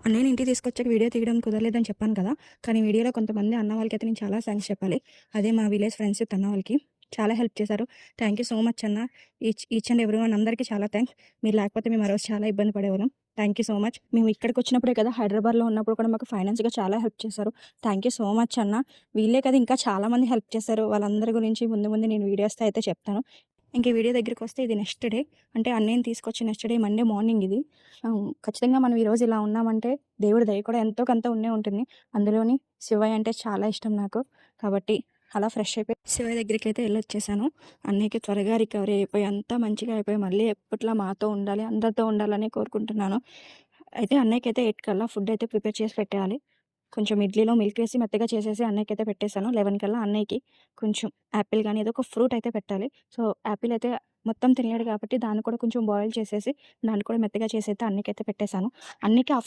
నేను ఇంటికి తీసుకొచ్చాక వీడియో తీయడం కుదరలేదని చెప్పాను కదా! కానీ వీడియోలో కొంతమంది అన్న వాళ్ళకైతే నేను చాలా థాంక్స్ చెప్పాలి. అదే మా విలేజ్ ఫ్రెండ్స్ అన్న వాళ్ళకి. చాలా హెల్ప్ చేశారు. థ్యాంక్ యూ సో మచ్ అన్న. ఈచ్ అండ్ ఎవ్రీవన్ అందరికీ చాలా థాంక్స్. మీరు లేకపోతే మేము ఆ రోజు చాలా ఇబ్బంది పడేవాళ్ళం. Thank you so much. మేము ఇక్కడికొచ్చినప్పుడే కదా హైదరాబాద్‌లో ఉన్నప్పుడు కూడా మాకు ఫైనాన్స్‌గా చాలా హెల్ప్ చేశారు. థ్యాంక్ యూ సో మచ్ అన్న. వీళ్ళే కాదు ఇంకా చాలా మంది హెల్ప్ చేశారు. వాళ్ళందరి గురించి ముందు ముందు నేను వీడియోస్‌తో అయితే చెప్తాను. ఇంక ఈ వీడియో దగ్గరికొస్తే ఇది నెక్స్ట్ డే. అంటే అన్నయ్యని తీసుకొచ్చి నెక్స్ట్ డే మండే మార్నింగ్ ఇది. ఖచ్చితంగా మనం ఈరోజు ఇలా ఉన్నామంటే దేవుడి దయ కూడా ఎంతో కొంత ఉండే ఉంటుంది. అందులోని శివయ్య అంటే చాలా ఇష్టం నాకు. కాబట్టి అలా ఫ్రెష్ అయిపోయి శివయ్య దగ్గరికైతే ఎళ్ళొచ్చేసాను. అన్నయ్యకి త్వరగా రికవరీ అయిపోయి అంతా మంచిగా అయిపోయి మళ్ళీ ఎప్పట్లా మాతో ఉండాలి, అందరితో ఉండాలని కోరుకుంటున్నాను. అయితే అన్నయ్యకైతే 8 కల్లా ఫుడ్ అయితే ప్రిపేర్ చేసి పెట్టేయాలి. కొంచెం ఇడ్లీలో మిల్క్ వేసి మెత్తగా చేసేసి అన్నయ్యకైతే పెట్టేసాను. 11 కల్లా అన్నయ్యకి కొంచెం యాపిల్ గాని ఏదో ఒక ఫ్రూట్ అయితే పెట్టాలి. సో, యాపిల్ అయితే మొత్తం తినలేడు కాబట్టి దాన్ని కూడా కొంచెం బాయిల్ చేసేసి దాన్ని కూడా మెత్తగా చేసైతే అన్నయ్యకైతే పెట్టేసాను. అన్నయ్యకి